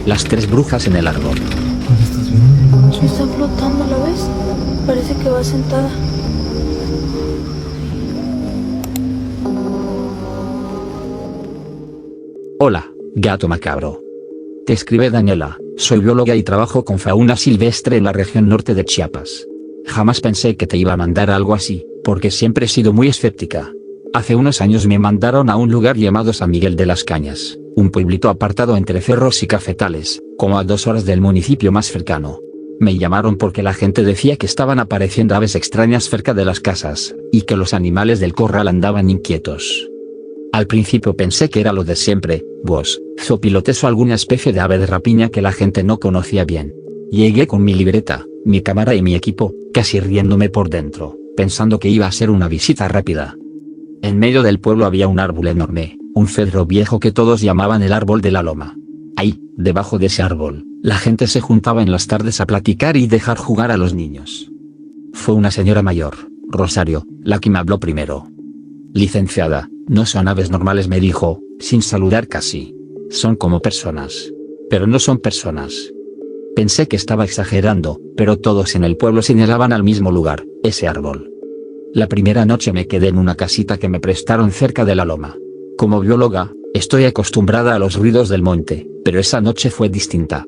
Las tres brujas en el árbol. ¿Dónde estás viendo? Está flotando, ¿la ves? Parece que va sentada. Hola, gato macabro. Te escribe Daniela, soy bióloga y trabajo con fauna silvestre en la región norte de Chiapas. Jamás pensé que te iba a mandar algo así, porque siempre he sido muy escéptica. Hace unos años me mandaron a un lugar llamado San Miguel de las Cañas, un pueblito apartado entre cerros y cafetales, como a 2 horas del municipio más cercano. Me llamaron porque la gente decía que estaban apareciendo aves extrañas cerca de las casas, y que los animales del corral andaban inquietos. Al principio pensé que era lo de siempre, zopilotes o alguna especie de ave de rapiña que la gente no conocía bien. Llegué con mi libreta, mi cámara y mi equipo, casi riéndome por dentro, pensando que iba a ser una visita rápida. En medio del pueblo había un árbol enorme, un cedro viejo que todos llamaban el árbol de la loma. Ahí, debajo de ese árbol, la gente se juntaba en las tardes a platicar y dejar jugar a los niños. Fue una señora mayor, Rosario, la que me habló primero. Licenciada, no son aves normales, me dijo, sin saludar casi. Son como personas. Pero no son personas. Pensé que estaba exagerando, pero todos en el pueblo señalaban al mismo lugar, ese árbol. La primera noche me quedé en una casita que me prestaron cerca de la loma. Como bióloga, estoy acostumbrada a los ruidos del monte, pero esa noche fue distinta.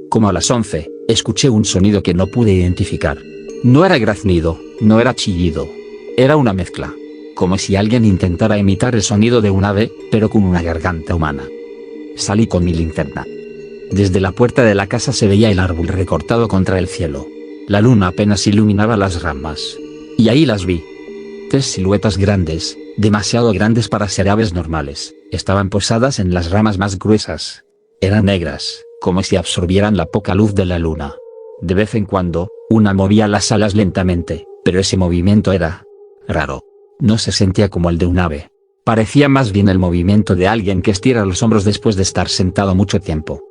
Como a las 11, escuché un sonido que no pude identificar. No era graznido, no era chillido. Era una mezcla. Como si alguien intentara imitar el sonido de un ave, pero con una garganta humana. Salí con mi linterna. Desde la puerta de la casa se veía el árbol recortado contra el cielo. La luna apenas iluminaba las ramas. Y ahí las vi. 3 siluetas grandes, demasiado grandes para ser aves normales, estaban posadas en las ramas más gruesas. Eran negras, como si absorbieran la poca luz de la luna. De vez en cuando, una movía las alas lentamente, pero ese movimiento era raro. No se sentía como el de un ave. Parecía más bien el movimiento de alguien que estira los hombros después de estar sentado mucho tiempo.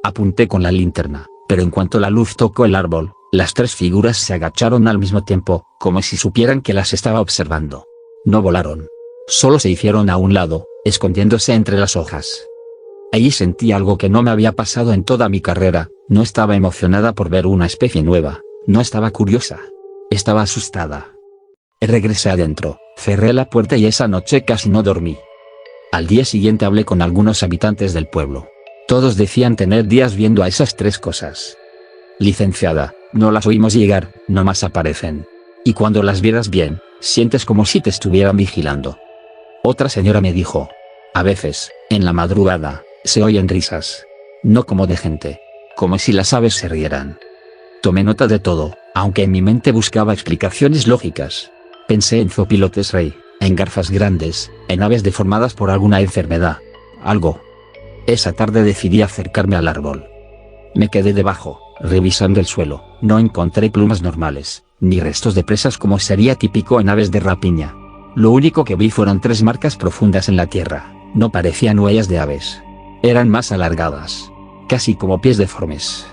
Apunté con la linterna, pero en cuanto la luz tocó el árbol, las 3 figuras se agacharon al mismo tiempo, como si supieran que las estaba observando. No volaron. Solo se hicieron a un lado, escondiéndose entre las hojas. Allí sentí algo que no me había pasado en toda mi carrera. No estaba emocionada por ver una especie nueva, no estaba curiosa. Estaba asustada. Regresé adentro, cerré la puerta y esa noche casi no dormí. Al día siguiente hablé con algunos habitantes del pueblo. Todos decían tener días viendo a esas 3 cosas. Licenciada, no las oímos llegar, nomás aparecen. Y cuando las vieras bien, sientes como si te estuvieran vigilando. Otra señora me dijo. A veces, en la madrugada, se oyen risas. No como de gente. Como si las aves se rieran. Tomé nota de todo, aunque en mi mente buscaba explicaciones lógicas. Pensé en zopilotes rey, en garzas grandes, en aves deformadas por alguna enfermedad. Algo. Esa tarde decidí acercarme al árbol. Me quedé debajo, revisando el suelo. No encontré plumas normales, ni restos de presas como sería típico en aves de rapiña. Lo único que vi fueron 3 marcas profundas en la tierra. No parecían huellas de aves. Eran más alargadas. Casi como pies deformes.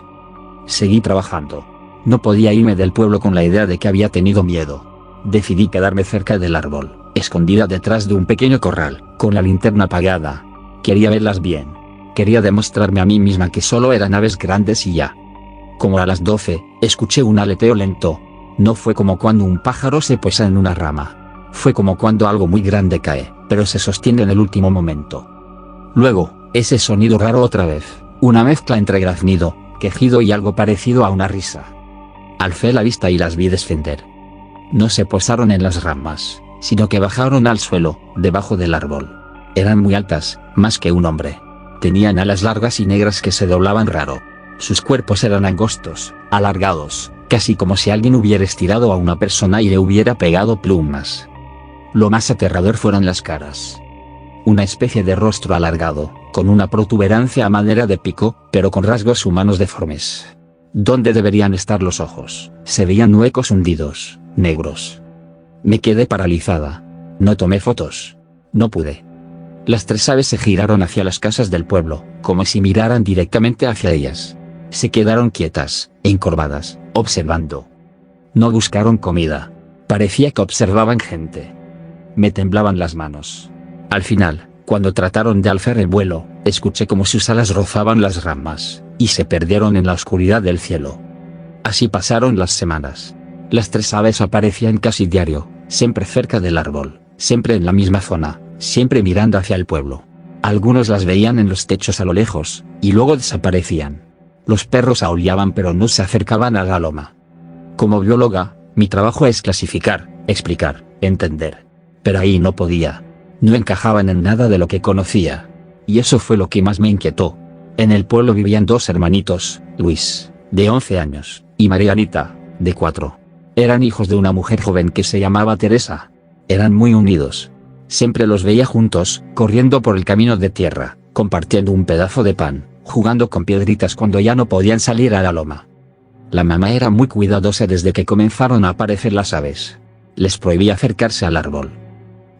Seguí trabajando. No podía irme del pueblo con la idea de que había tenido miedo. Decidí quedarme cerca del árbol, escondida detrás de un pequeño corral, con la linterna apagada. Quería verlas bien. Quería demostrarme a mí misma que solo eran aves grandes y ya. Como a las 12, escuché un aleteo lento. No fue como cuando un pájaro se posa en una rama. Fue como cuando algo muy grande cae, pero se sostiene en el último momento. Luego, ese sonido raro otra vez, una mezcla entre graznido, quejido y algo parecido a una risa. Alcé la vista y las vi descender. No se posaron en las ramas, sino que bajaron al suelo, debajo del árbol. Eran muy altas, más que un hombre. Tenían alas largas y negras que se doblaban raro. Sus cuerpos eran angostos, alargados, casi como si alguien hubiera estirado a una persona y le hubiera pegado plumas. Lo más aterrador fueron las caras. Una especie de rostro alargado, con una protuberancia a manera de pico, pero con rasgos humanos deformes. ¿Dónde deberían estar los ojos? Se veían huecos hundidos, negros. Me quedé paralizada. No tomé fotos. No pude. Las 3 aves se giraron hacia las casas del pueblo, como si miraran directamente hacia ellas. Se quedaron quietas, encorvadas, observando. No buscaron comida. Parecía que observaban gente. Me temblaban las manos. Al final, cuando trataron de alzar el vuelo, Escuché como sus alas rozaban las ramas, y se perdieron en la oscuridad del cielo. Así pasaron las semanas. Las 3 aves aparecían casi diario, siempre cerca del árbol, siempre en la misma zona, siempre mirando hacia el pueblo. Algunos las veían en los techos a lo lejos, y luego desaparecían. Los perros aullaban pero no se acercaban a la loma. Como bióloga, mi trabajo es clasificar, explicar, entender. Pero ahí no podía. No encajaban en nada de lo que conocía. Y eso fue lo que más me inquietó. En el pueblo vivían 2 hermanitos, Luis, de 11 años, y Marianita, de 4. Eran hijos de una mujer joven que se llamaba Teresa. Eran muy unidos. Siempre los veía juntos, corriendo por el camino de tierra, compartiendo un pedazo de pan, jugando con piedritas cuando ya no podían salir a la loma. La mamá era muy cuidadosa desde que comenzaron a aparecer las aves. Les prohibía acercarse al árbol.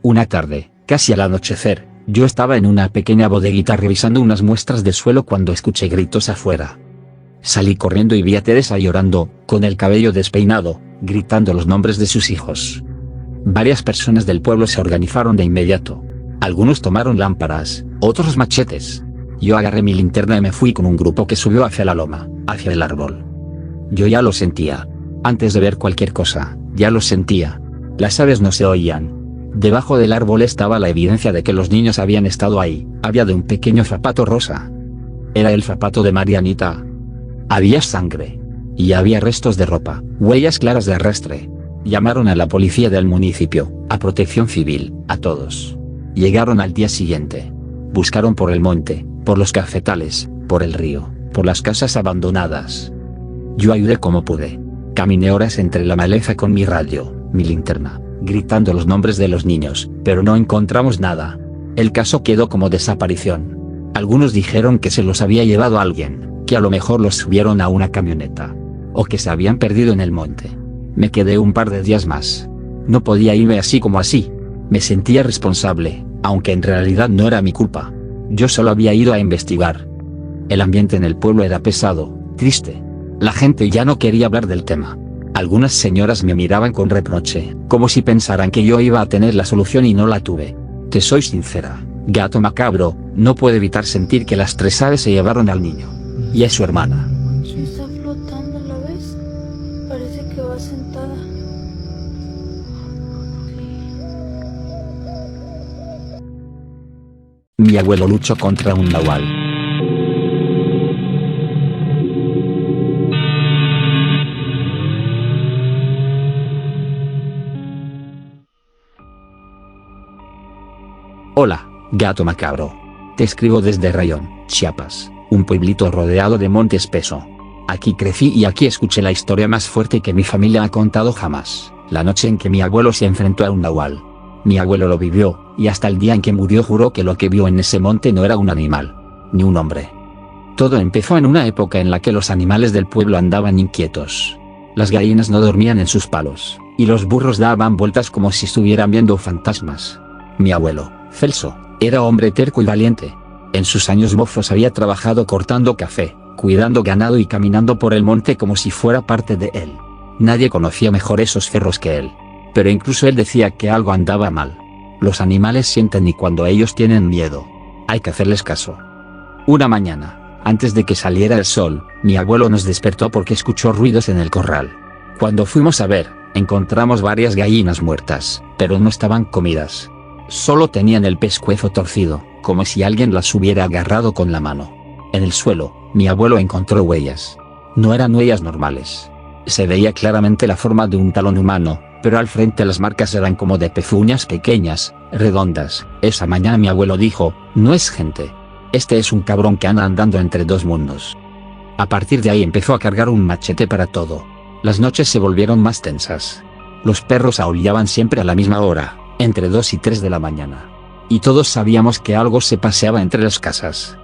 Una tarde, casi al anochecer, yo estaba en una pequeña bodeguita revisando unas muestras de suelo cuando escuché gritos afuera. Salí corriendo y vi a Teresa llorando, con el cabello despeinado, gritando los nombres de sus hijos. Varias personas del pueblo se organizaron de inmediato. Algunos tomaron lámparas, otros machetes. Yo agarré mi linterna y me fui con un grupo que subió hacia la loma, hacia el árbol. Yo ya lo sentía. Antes de ver cualquier cosa, ya lo sentía. Las aves no se oían. Debajo del árbol estaba la evidencia de que los niños habían estado ahí. Había de un pequeño zapato rosa. Era el zapato de Marianita. Había sangre. Y había restos de ropa, huellas claras de arrastre. Llamaron a la policía del municipio, a Protección Civil, a todos. Llegaron al día siguiente. Buscaron por el monte, por los cafetales, por el río, por las casas abandonadas. Yo ayudé como pude. Caminé horas entre la maleza con mi radio, mi linterna, gritando los nombres de los niños, pero no encontramos nada. El caso quedó como desaparición. Algunos dijeron que se los había llevado alguien, que a lo mejor los subieron a una camioneta, o que se habían perdido en el monte. Me quedé un par de días más. No podía irme así como así. Me sentía responsable, aunque en realidad no era mi culpa. Yo solo había ido a investigar. El ambiente en el pueblo era pesado, triste. La gente ya no quería hablar del tema. Algunas señoras me miraban con reproche, como si pensaran que yo iba a tener la solución y no la tuve. Te soy sincera, gato macabro, no puedo evitar sentir que las 3 aves se llevaron al niño. Y a su hermana. Está flotando, ¿la ves? Parece que va sentada. Mi abuelo luchó contra un nahual. Hola, gato macabro. Te escribo desde Rayón, Chiapas, un pueblito rodeado de monte espeso. Aquí crecí y aquí escuché la historia más fuerte que mi familia ha contado jamás, la noche en que mi abuelo se enfrentó a un nahual. Mi abuelo lo vivió, y hasta el día en que murió juró que lo que vio en ese monte no era un animal, ni un hombre. Todo empezó en una época en la que los animales del pueblo andaban inquietos. Las gallinas no dormían en sus palos, y los burros daban vueltas como si estuvieran viendo fantasmas. Mi abuelo, Celso, era hombre terco y valiente. En sus años mozos había trabajado cortando café, cuidando ganado y caminando por el monte como si fuera parte de él. Nadie conocía mejor esos cerros que él. Pero incluso él decía que algo andaba mal. Los animales sienten y cuando ellos tienen miedo, hay que hacerles caso. Una mañana, antes de que saliera el sol, mi abuelo nos despertó porque escuchó ruidos en el corral. Cuando fuimos a ver, encontramos varias gallinas muertas, pero no estaban comidas. Solo tenían el pescuezo torcido, como si alguien las hubiera agarrado con la mano. En el suelo, mi abuelo encontró huellas. No eran huellas normales. Se veía claramente la forma de un talón humano, pero al frente las marcas eran como de pezuñas pequeñas, redondas. Esa mañana mi abuelo dijo, no es gente. Este es un cabrón que anda andando entre 2 mundos. A partir de ahí empezó a cargar un machete para todo. Las noches se volvieron más tensas. Los perros aullaban siempre a la misma hora, entre 2 y 3 de la mañana. Y todos sabíamos que algo se paseaba entre las casas.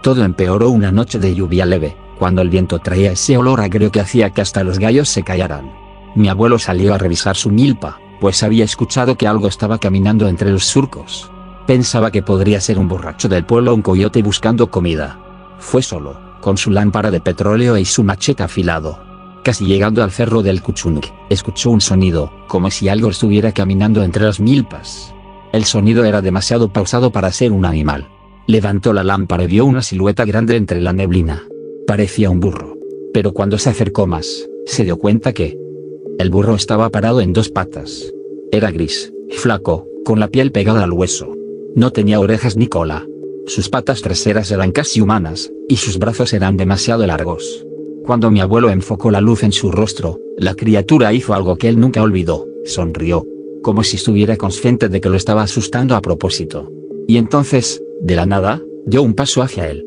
Todo empeoró una noche de lluvia leve, cuando el viento traía ese olor agrio que hacía que hasta los gallos se callaran. Mi abuelo salió a revisar su milpa, pues había escuchado que algo estaba caminando entre los surcos. Pensaba que podría ser un borracho del pueblo o un coyote buscando comida. Fue solo, con su lámpara de petróleo y su machete afilado. Casi llegando al cerro del Cuchunc, escuchó un sonido, como si algo estuviera caminando entre las milpas. El sonido era demasiado pausado para ser un animal. Levantó la lámpara y vio una silueta grande entre la neblina. Parecía un burro. Pero cuando se acercó más, se dio cuenta que el burro estaba parado en dos patas. Era gris, flaco, con la piel pegada al hueso. No tenía orejas ni cola. Sus patas traseras eran casi humanas, y sus brazos eran demasiado largos. Cuando mi abuelo enfocó la luz en su rostro, la criatura hizo algo que él nunca olvidó: sonrió, como si estuviera consciente de que lo estaba asustando a propósito. Y entonces, de la nada, dio un paso hacia él.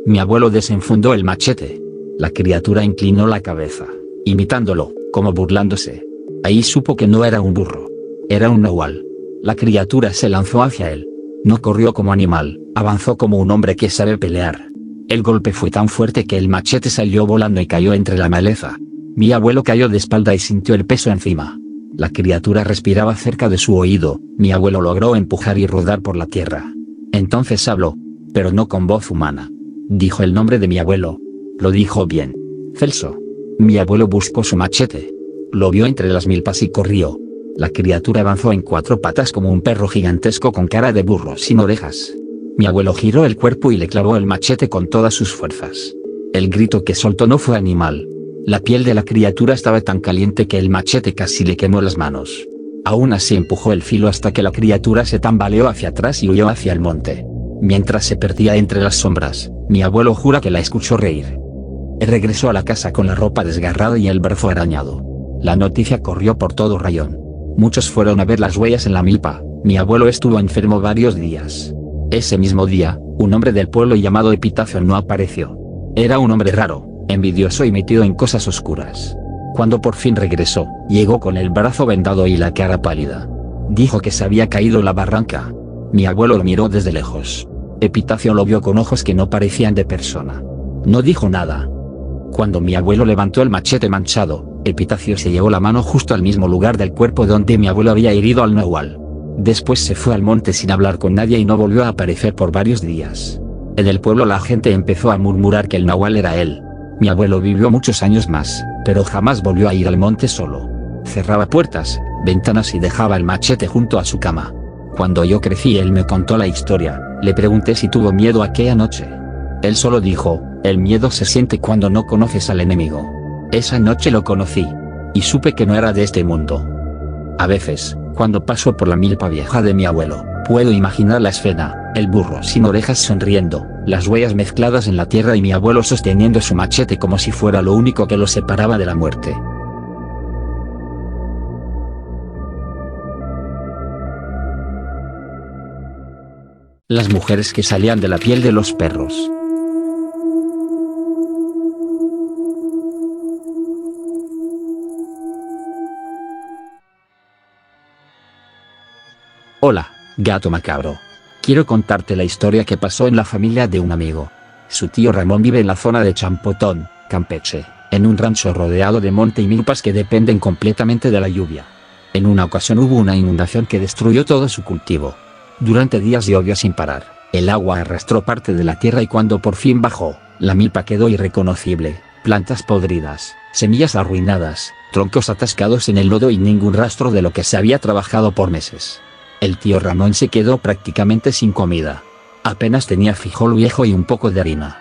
Mi abuelo desenfundó el machete. La criatura inclinó la cabeza, imitándolo, como burlándose. Ahí supo que no era un burro. Era un nahual. La criatura se lanzó hacia él. No corrió como animal, avanzó como un hombre que sabe pelear. El golpe fue tan fuerte que el machete salió volando y cayó entre la maleza. Mi abuelo cayó de espalda y sintió el peso encima. La criatura respiraba cerca de su oído. Mi abuelo logró empujar y rodar por la tierra. Entonces habló, pero no con voz humana. Dijo el nombre de mi abuelo. Lo dijo bien. Celso. Mi abuelo buscó su machete. Lo vio entre las milpas y corrió. La criatura avanzó en cuatro patas como un perro gigantesco con cara de burro sin orejas. Mi abuelo giró el cuerpo y le clavó el machete con todas sus fuerzas. El grito que soltó no fue animal. La piel de la criatura estaba tan caliente que el machete casi le quemó las manos. Aún así empujó el filo hasta que la criatura se tambaleó hacia atrás y huyó hacia el monte. Mientras se perdía entre las sombras, mi abuelo jura que la escuchó reír. Él regresó a la casa con la ropa desgarrada y el brazo arañado. La noticia corrió por todo Rayón. Muchos fueron a ver las huellas en la milpa. Mi abuelo estuvo enfermo varios días. Ese mismo día, un hombre del pueblo llamado Epitafio no apareció. Era un hombre raro, envidioso y metido en cosas oscuras. Cuando por fin regresó, llegó con el brazo vendado y la cara pálida. Dijo que se había caído en la barranca. Mi abuelo lo miró desde lejos. Epitafio lo vio con ojos que no parecían de persona. No dijo nada. Cuando mi abuelo levantó el machete manchado, Epitafio se llevó la mano justo al mismo lugar del cuerpo donde mi abuelo había herido al nahual. Después se fue al monte sin hablar con nadie y no volvió a aparecer por varios días. En el pueblo la gente empezó a murmurar que el nahual era él. Mi abuelo vivió muchos años más, pero jamás volvió a ir al monte solo. Cerraba puertas, ventanas y dejaba el machete junto a su cama. Cuando yo crecí él me contó la historia. Le pregunté si tuvo miedo aquella noche. Él solo dijo: el miedo se siente cuando no conoces al enemigo. Esa noche lo conocí. Y supe que no era de este mundo. A veces, cuando paso por la milpa vieja de mi abuelo, puedo imaginar la escena: el burro sin orejas sonriendo, las huellas mezcladas en la tierra y mi abuelo sosteniendo su machete como si fuera lo único que lo separaba de la muerte. Las mujeres que salían de la piel de los perros. Hola, gato macabro. Quiero contarte la historia que pasó en la familia de un amigo. Su tío Ramón vive en la zona de Champotón, Campeche, en un rancho rodeado de monte y milpas que dependen completamente de la lluvia. En una ocasión hubo una inundación que destruyó todo su cultivo. Durante días llovió sin parar, el agua arrastró parte de la tierra y cuando por fin bajó, la milpa quedó irreconocible, plantas podridas, semillas arruinadas, troncos atascados en el lodo y ningún rastro de lo que se había trabajado por meses. El tío Ramón se quedó prácticamente sin comida. Apenas tenía frijol viejo y un poco de harina.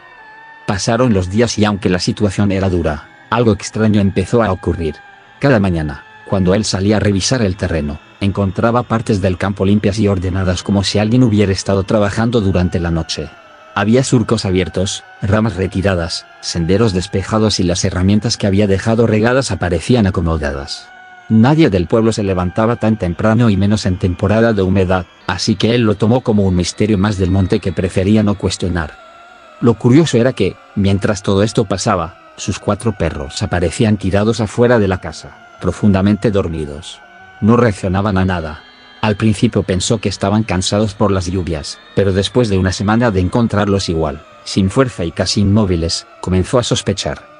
Pasaron los días y aunque la situación era dura, algo extraño empezó a ocurrir. Cada mañana, cuando él salía a revisar el terreno, encontraba partes del campo limpias y ordenadas como si alguien hubiera estado trabajando durante la noche. Había surcos abiertos, ramas retiradas, senderos despejados y las herramientas que había dejado regadas aparecían acomodadas. Nadie del pueblo se levantaba tan temprano y menos en temporada de humedad, así que él lo tomó como un misterio más del monte que prefería no cuestionar. Lo curioso era que, mientras todo esto pasaba, sus 4 perros aparecían tirados afuera de la casa, profundamente dormidos. No reaccionaban a nada. Al principio pensó que estaban cansados por las lluvias, pero después de una semana de encontrarlos igual, sin fuerza y casi inmóviles, comenzó a sospechar.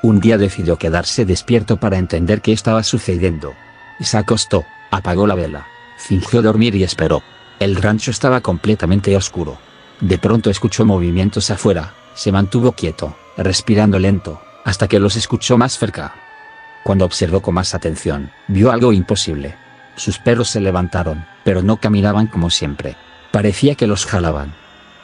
Un día decidió quedarse despierto para entender qué estaba sucediendo. Se acostó, apagó la vela, fingió dormir y esperó. El rancho estaba completamente oscuro. De pronto escuchó movimientos afuera, se mantuvo quieto, respirando lento, hasta que los escuchó más cerca. Cuando observó con más atención, vio algo imposible. Sus perros se levantaron, pero no caminaban como siempre. Parecía que los jalaban.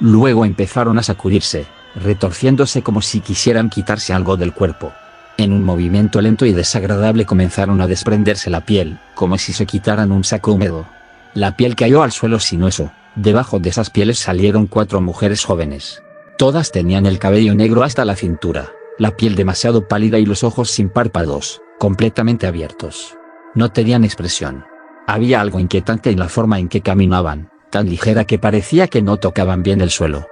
Luego empezaron a sacudirse, retorciéndose como si quisieran quitarse algo del cuerpo. En un movimiento lento y desagradable comenzaron a desprenderse la piel, como si se quitaran un saco húmedo. La piel cayó al suelo sin hueso. Debajo de esas pieles salieron 4 mujeres jóvenes. Todas tenían el cabello negro hasta la cintura, la piel demasiado pálida y los ojos sin párpados, completamente abiertos. No tenían expresión. Había algo inquietante en la forma en que caminaban, tan ligera que parecía que no tocaban bien el suelo.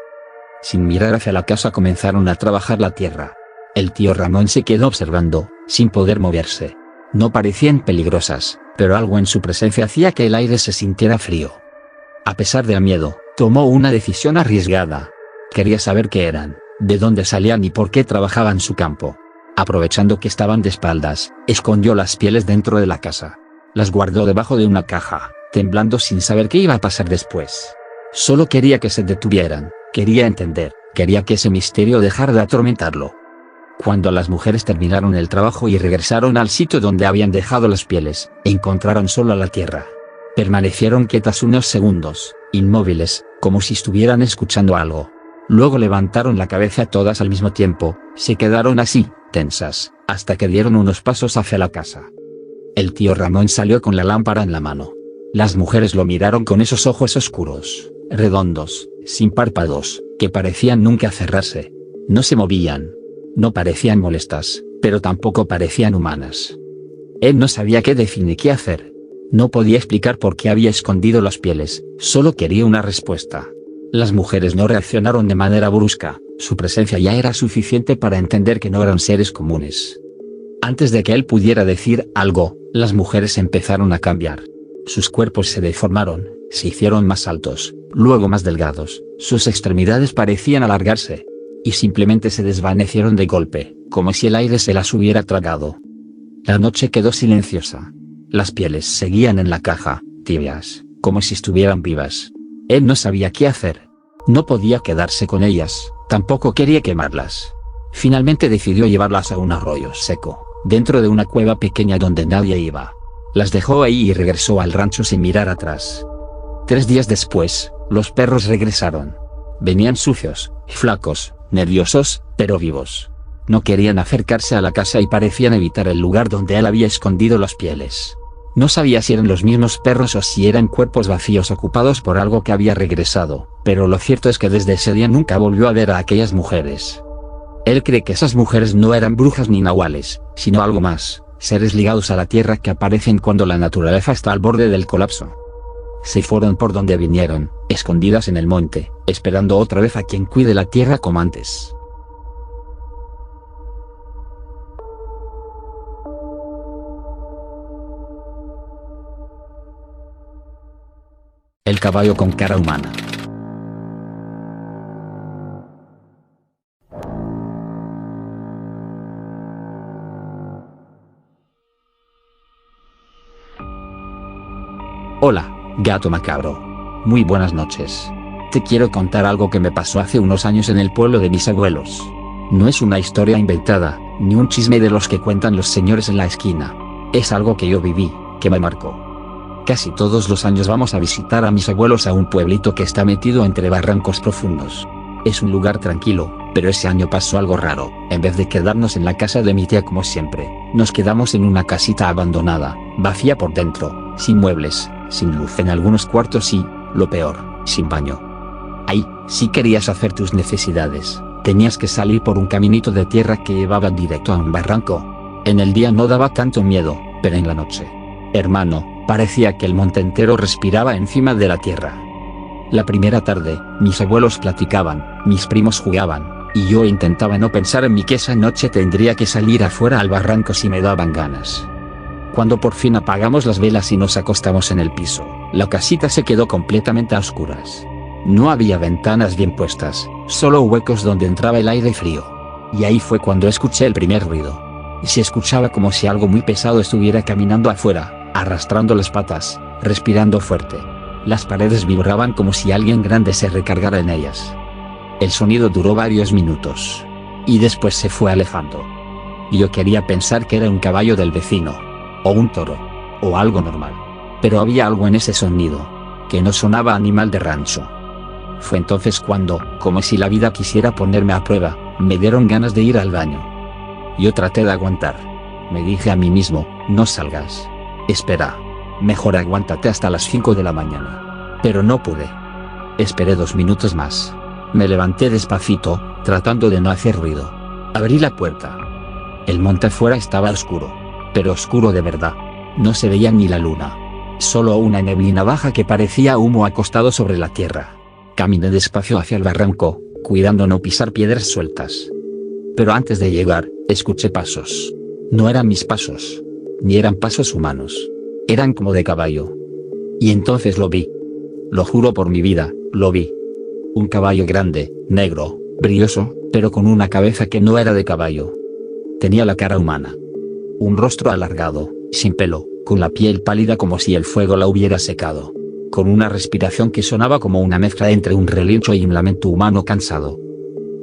Sin mirar hacia la casa comenzaron a trabajar la tierra. El tío Ramón se quedó observando, sin poder moverse. No parecían peligrosas, pero algo en su presencia hacía que el aire se sintiera frío. A pesar del miedo, tomó una decisión arriesgada. Quería saber qué eran, de dónde salían y por qué trabajaban su campo. Aprovechando que estaban de espaldas, escondió las pieles dentro de la casa. Las guardó debajo de una caja, temblando sin saber qué iba a pasar después. Solo quería que se detuvieran, quería entender, quería que ese misterio dejara de atormentarlo. Cuando las mujeres terminaron el trabajo y regresaron al sitio donde habían dejado las pieles, encontraron solo la tierra. Permanecieron quietas unos segundos, inmóviles, como si estuvieran escuchando algo. Luego levantaron la cabeza todas al mismo tiempo, se quedaron así, tensas, hasta que dieron unos pasos hacia la casa. El tío Ramón salió con la lámpara en la mano. Las mujeres lo miraron con esos ojos oscuros, redondos, sin párpados, que parecían nunca cerrarse. No se movían. No parecían molestas, pero tampoco parecían humanas. Él no sabía qué decir ni qué hacer. No podía explicar por qué había escondido las pieles, solo quería una respuesta. Las mujeres no reaccionaron de manera brusca, su presencia ya era suficiente para entender que no eran seres comunes. Antes de que él pudiera decir algo, las mujeres empezaron a cambiar. Sus cuerpos se deformaron, se hicieron más altos, luego más delgados, sus extremidades parecían alargarse. Y simplemente se desvanecieron de golpe, como si el aire se las hubiera tragado. La noche quedó silenciosa. Las pieles seguían en la caja, tibias, como si estuvieran vivas. Él no sabía qué hacer. No podía quedarse con ellas, tampoco quería quemarlas. Finalmente decidió llevarlas a un arroyo seco, dentro de una cueva pequeña donde nadie iba. Las dejó ahí y regresó al rancho sin mirar atrás. 3 días después, los perros regresaron. Venían sucios, flacos, nerviosos, pero vivos. No querían acercarse a la casa y parecían evitar el lugar donde él había escondido las pieles. No sabía si eran los mismos perros o si eran cuerpos vacíos ocupados por algo que había regresado, pero lo cierto es que desde ese día nunca volvió a ver a aquellas mujeres. Él cree que esas mujeres no eran brujas ni nahuales, sino algo más, seres ligados a la tierra que aparecen cuando la naturaleza está al borde del colapso. Se fueron por donde vinieron, escondidas en el monte, esperando otra vez a quien cuide la tierra como antes. El caballo con cara humana. Hola, gato macabro. Muy buenas noches. Te quiero contar algo que me pasó hace unos años en el pueblo de mis abuelos. No es una historia inventada, ni un chisme de los que cuentan los señores en la esquina. Es algo que yo viví, que me marcó. Casi todos los años vamos a visitar a mis abuelos a un pueblito que está metido entre barrancos profundos. Es un lugar tranquilo, pero ese año pasó algo raro. En vez de quedarnos en la casa de mi tía como siempre, nos quedamos en una casita abandonada, vacía por dentro, sin muebles, sin luz en algunos cuartos y, lo peor, sin baño. Ahí, si querías hacer tus necesidades, tenías que salir por un caminito de tierra que llevaba directo a un barranco. En el día no daba tanto miedo, pero en la noche, hermano, parecía que el monte entero respiraba encima de la tierra. La primera tarde, mis abuelos platicaban, mis primos jugaban, y yo intentaba no pensar en mí que esa noche tendría que salir afuera al barranco si me daban ganas. Cuando por fin apagamos las velas y nos acostamos en el piso, la casita se quedó completamente a oscuras. No había ventanas bien puestas, solo huecos donde entraba el aire frío. Y ahí fue cuando escuché el primer ruido. Y se escuchaba como si algo muy pesado estuviera caminando afuera, arrastrando las patas, respirando fuerte. Las paredes vibraban como si alguien grande se recargara en ellas. El sonido duró varios minutos. Y después se fue alejando. Yo quería pensar que era un caballo del vecino, o un toro, o algo normal. Pero había algo en ese sonido, que no sonaba a animal de rancho. Fue entonces cuando, como si la vida quisiera ponerme a prueba, me dieron ganas de ir al baño. Yo traté de aguantar. Me dije a mí mismo, no salgas. Espera. Mejor aguántate hasta las 5 de la mañana. Pero no pude. Esperé 2 minutos más. Me levanté despacito, tratando de no hacer ruido. Abrí la puerta. El monte afuera estaba oscuro. Pero oscuro de verdad. No se veía ni la luna. Solo una neblina baja que parecía humo acostado sobre la tierra. Caminé despacio hacia el barranco, cuidando no pisar piedras sueltas. Pero antes de llegar, escuché pasos. No eran mis pasos. Ni eran pasos humanos. Eran como de caballo. Y entonces lo vi. Lo juro por mi vida, lo vi. Un caballo grande, negro, brilloso, pero con una cabeza que no era de caballo. Tenía la cara humana. Un rostro alargado, sin pelo, con la piel pálida como si el fuego la hubiera secado. Con una respiración que sonaba como una mezcla entre un relincho y un lamento humano cansado.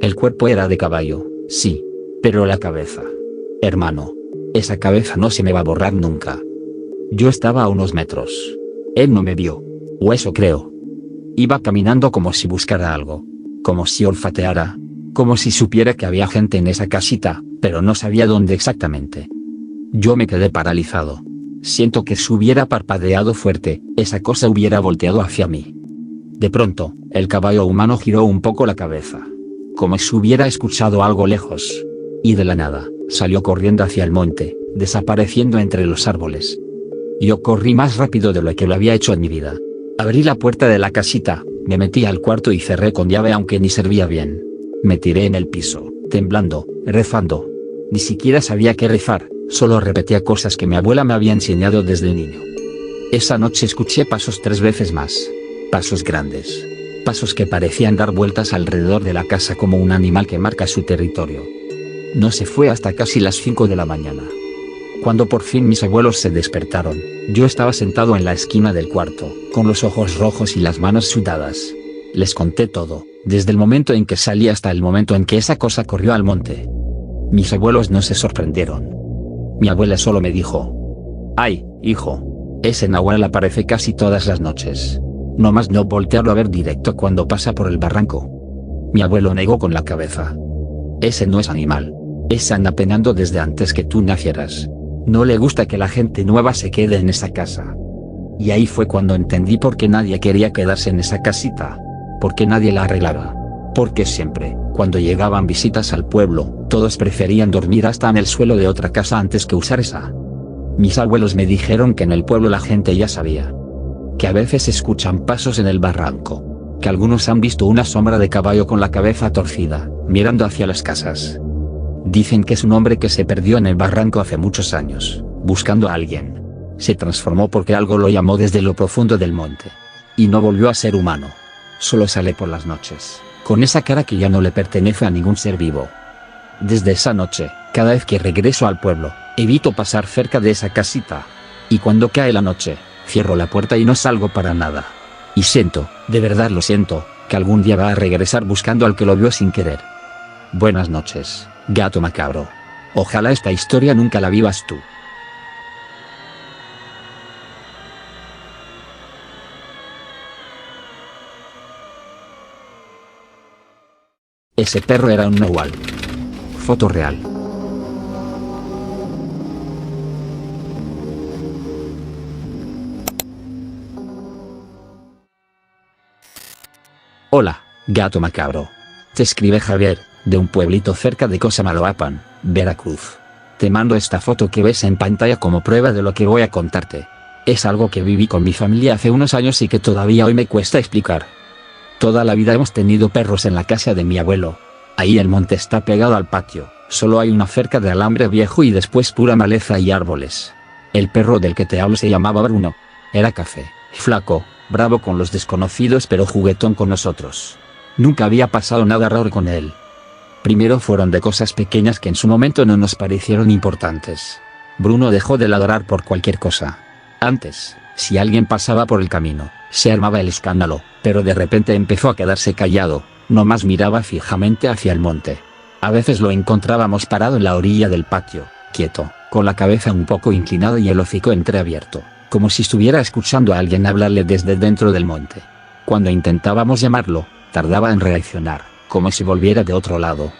El cuerpo era de caballo, sí. Pero la cabeza. Hermano. Esa cabeza no se me va a borrar nunca. Yo estaba a unos metros. Él no me vio. O eso creo. Iba caminando como si buscara algo. Como si olfateara. Como si supiera que había gente en esa casita, pero no sabía dónde exactamente. Yo me quedé paralizado. Siento que si hubiera parpadeado fuerte, esa cosa hubiera volteado hacia mí. De pronto, el caballo humano giró un poco la cabeza. Como si hubiera escuchado algo lejos. Y de la nada, salió corriendo hacia el monte, desapareciendo entre los árboles. Yo corrí más rápido de lo que lo había hecho en mi vida. Abrí la puerta de la casita, me metí al cuarto y cerré con llave aunque ni servía bien. Me tiré en el piso, temblando, rezando. Ni siquiera sabía qué rezar, solo repetía cosas que mi abuela me había enseñado desde niño. Esa noche escuché pasos 3 veces más. Pasos grandes. Pasos que parecían dar vueltas alrededor de la casa como un animal que marca su territorio. No se fue hasta casi las 5 de la mañana. Cuando por fin mis abuelos se despertaron, yo estaba sentado en la esquina del cuarto, con los ojos rojos y las manos sudadas. Les conté todo, desde el momento en que salí hasta el momento en que esa cosa corrió al monte. Mis abuelos no se sorprendieron. Mi abuela solo me dijo: «Ay, hijo, ese nahual aparece casi todas las noches. Nomás no voltearlo a ver directo cuando pasa por el barranco». Mi abuelo negó con la cabeza. «Ese no es animal. Ese anda penando desde antes que tú nacieras. No le gusta que la gente nueva se quede en esa casa». Y ahí fue cuando entendí por qué nadie quería quedarse en esa casita. Por qué nadie la arreglaba. Porque siempre, cuando llegaban visitas al pueblo, todos preferían dormir hasta en el suelo de otra casa antes que usar esa. Mis abuelos me dijeron que en el pueblo la gente ya sabía. Que a veces escuchan pasos en el barranco. Que algunos han visto una sombra de caballo con la cabeza torcida, mirando hacia las casas. Dicen que es un hombre que se perdió en el barranco hace muchos años, buscando a alguien. Se transformó porque algo lo llamó desde lo profundo del monte. Y no volvió a ser humano. Solo sale por las noches, con esa cara que ya no le pertenece a ningún ser vivo. Desde esa noche, cada vez que regreso al pueblo, evito pasar cerca de esa casita. Y cuando cae la noche, cierro la puerta y no salgo para nada. Y siento, de verdad lo siento, que algún día va a regresar buscando al que lo vio sin querer. Buenas noches, gato macabro. Ojalá esta historia nunca la vivas tú. Ese perro era un nahual. Foto real. Hola, gato macabro. Te escribe Javier, de un pueblito cerca de Cosamaloapan, Veracruz. Te mando esta foto que ves en pantalla como prueba de lo que voy a contarte. Es algo que viví con mi familia hace unos años y que todavía hoy me cuesta explicar. Toda la vida hemos tenido perros en la casa de mi abuelo. Ahí el monte está pegado al patio, solo hay una cerca de alambre viejo y después pura maleza y árboles. El perro del que te hablo se llamaba Bruno. Era café, flaco, bravo con los desconocidos pero juguetón con nosotros. Nunca había pasado nada raro con él. Primero fueron de cosas pequeñas que en su momento no nos parecieron importantes. Bruno dejó de ladrar por cualquier cosa. Antes, si alguien pasaba por el camino, se armaba el escándalo, pero de repente empezó a quedarse callado, nomás miraba fijamente hacia el monte. A veces lo encontrábamos parado en la orilla del patio, quieto, con la cabeza un poco inclinada y el hocico entreabierto, como si estuviera escuchando a alguien hablarle desde dentro del monte. Cuando intentábamos llamarlo, Tardaba en reaccionar, como si volviera de otro lado.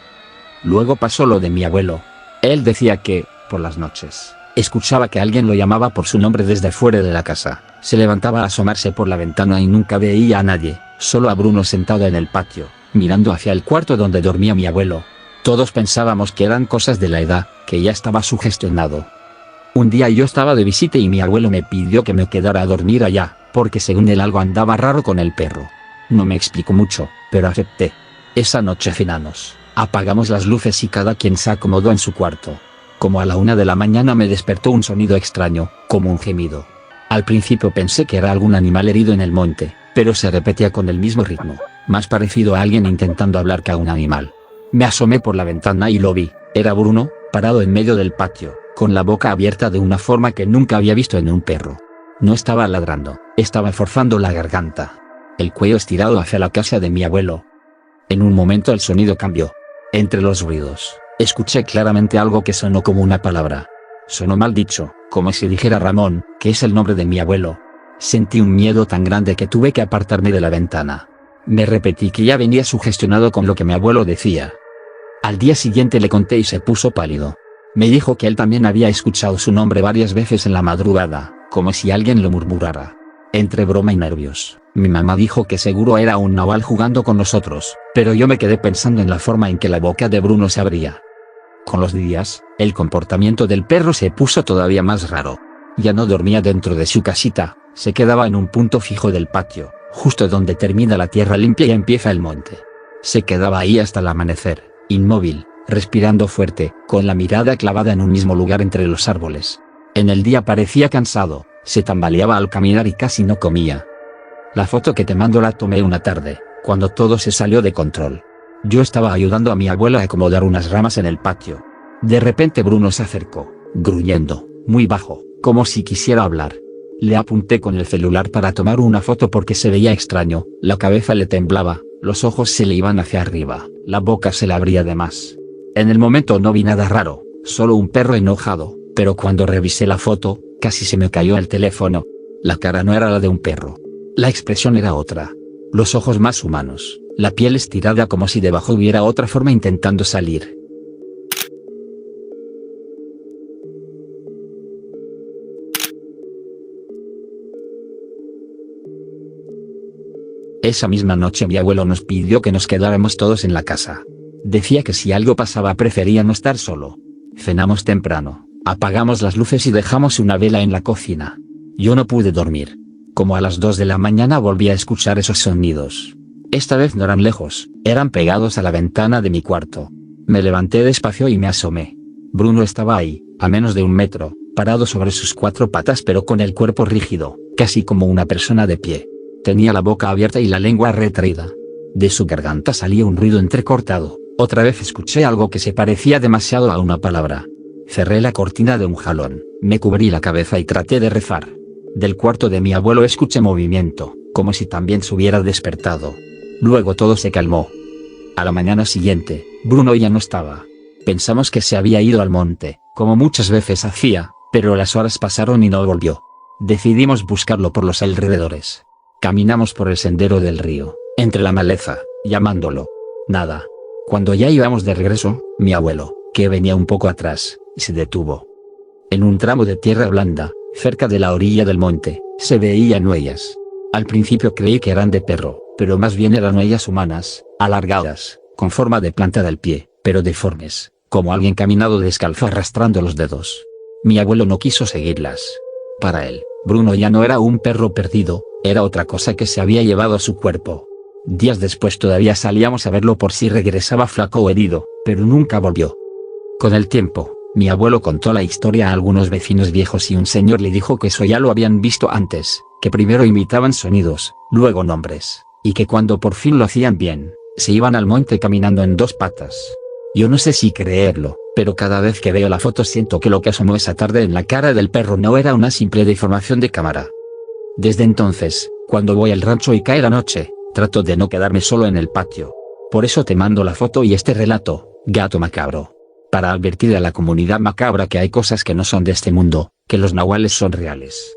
Luego pasó lo de mi abuelo. Él decía que, por las noches, escuchaba que alguien lo llamaba por su nombre desde fuera de la casa. Se levantaba a asomarse por la ventana y nunca veía a nadie, solo a Bruno sentado en el patio, mirando hacia el cuarto donde dormía mi abuelo. Todos pensábamos que eran cosas de la edad, que ya estaba sugestionado. Un día yo estaba de visita y mi abuelo me pidió que me quedara a dormir allá, porque según él algo andaba raro con el perro. No me explicó mucho, pero acepté. Esa noche cenamos, apagamos las luces y cada quien se acomodó en su cuarto. Como a la 1 de la mañana me despertó un sonido extraño, como un gemido. Al principio pensé que era algún animal herido en el monte, pero se repetía con el mismo ritmo, más parecido a alguien intentando hablar que a un animal. Me asomé por la ventana y lo vi, era Bruno, parado en medio del patio, con la boca abierta de una forma que nunca había visto en un perro. No estaba ladrando, estaba forzando la garganta. El cuello estirado hacia la casa de mi abuelo. En un momento el sonido cambió. Entre los ruidos, escuché claramente algo que sonó como una palabra. Sonó mal dicho, como si dijera Ramón, que es el nombre de mi abuelo. Sentí un miedo tan grande que tuve que apartarme de la ventana. Me repetí que ya venía sugestionado con lo que mi abuelo decía. Al día siguiente le conté y se puso pálido. Me dijo que él también había escuchado su nombre varias veces en la madrugada, como si alguien lo murmurara. Entre broma y nervios, mi mamá dijo que seguro era un nahual jugando con nosotros, pero yo me quedé pensando en la forma en que la boca de Bruno se abría. Con los días, el comportamiento del perro se puso todavía más raro. Ya no dormía dentro de su casita, se quedaba en un punto fijo del patio, justo donde termina la tierra limpia y empieza el monte. Se quedaba ahí hasta el amanecer, inmóvil, respirando fuerte, con la mirada clavada en un mismo lugar entre los árboles. En el día parecía cansado, se tambaleaba al caminar y casi no comía. La foto que te mando la tomé una tarde, cuando todo se salió de control. Yo estaba ayudando a mi abuela a acomodar unas ramas en el patio. De repente Bruno se acercó, gruñendo, muy bajo, como si quisiera hablar. Le apunté con el celular para tomar una foto porque se veía extraño, la cabeza le temblaba, los ojos se le iban hacia arriba, la boca se le abría de más. En el momento no vi nada raro, solo un perro enojado, pero cuando revisé la foto, casi se me cayó el teléfono. La cara no era la de un perro. La expresión era otra. Los ojos más humanos, la piel estirada como si debajo hubiera otra forma intentando salir. Esa misma noche mi abuelo nos pidió que nos quedáramos todos en la casa. Decía que si algo pasaba prefería no estar solo. Cenamos temprano. Apagamos las luces y dejamos una vela en la cocina. Yo no pude dormir. Como a las 2 de la mañana volví a escuchar esos sonidos. Esta vez no eran lejos, eran pegados a la ventana de mi cuarto. Me levanté despacio y me asomé. Bruno estaba ahí, a menos de 1 metro, parado sobre sus 4 patas pero con el cuerpo rígido, casi como una persona de pie. Tenía la boca abierta y la lengua retraída. De su garganta salía un ruido entrecortado. Otra vez escuché algo que se parecía demasiado a una palabra. Cerré la cortina de un jalón, me cubrí la cabeza y traté de rezar. Del cuarto de mi abuelo escuché movimiento, como si también se hubiera despertado. Luego todo se calmó. A la mañana siguiente, Bruno ya no estaba. Pensamos que se había ido al monte, como muchas veces hacía, pero las horas pasaron y no volvió. Decidimos buscarlo por los alrededores. Caminamos por el sendero del río, entre la maleza, llamándolo. Nada. Cuando ya íbamos de regreso, mi abuelo, que venía un poco atrás, se detuvo. En un tramo de tierra blanda, cerca de la orilla del monte, se veían huellas. Al principio creí que eran de perro, pero más bien eran huellas humanas, alargadas, con forma de planta del pie, pero deformes, como alguien caminado descalzo arrastrando los dedos. Mi abuelo no quiso seguirlas. Para él, Bruno ya no era un perro perdido, era otra cosa que se había llevado a su cuerpo. Días después todavía salíamos a verlo por si regresaba flaco o herido, pero nunca volvió. Con el tiempo, mi abuelo contó la historia a algunos vecinos viejos y un señor le dijo que eso ya lo habían visto antes, que primero imitaban sonidos, luego nombres, y que cuando por fin lo hacían bien, se iban al monte caminando en 2 patas. Yo no sé si creerlo, pero cada vez que veo la foto siento que lo que asomó esa tarde en la cara del perro no era una simple deformación de cámara. Desde entonces, cuando voy al rancho y cae la noche, trato de no quedarme solo en el patio. Por eso te mando la foto y este relato, Gato Macabro. Para advertir a la comunidad macabra que hay cosas que no son de este mundo, que los nahuales son reales.